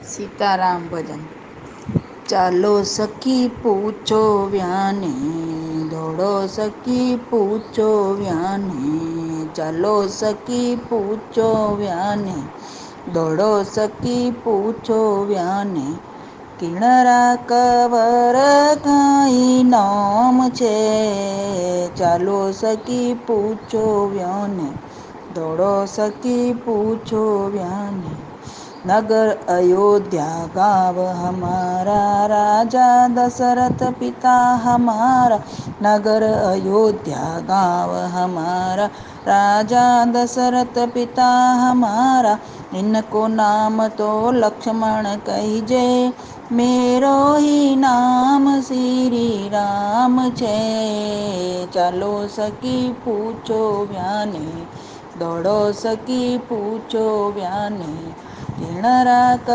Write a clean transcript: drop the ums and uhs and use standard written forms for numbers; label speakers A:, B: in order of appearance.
A: સીતારામ ભજન. ચાલો સખી પૂછો વ્યાને, દોડો સખી પૂછો વ્યાને, ચાલો સખી પૂછો વ્યાને, દોડો સખી પૂછો વ્યાને, કિનરા કવર કાઈ નામ છે, ચાલો સખી પૂછો વ્યાને, દોડો સખી પૂછો વ્યાને, નગર અયોધ્યા ગાँव हमारा, राजा दशरथ पिता हमारा, नगर अयोध्या गाँव हमारा, राजा दशरथ पिता हमारा, इनको नाम तो लक्ष्मण कहिजे, मेरो ही नाम श्री राम છે, ચાલો સખી પૂછો વ્યાને, દોડો સખી પૂછો વ્યાને, કિનરા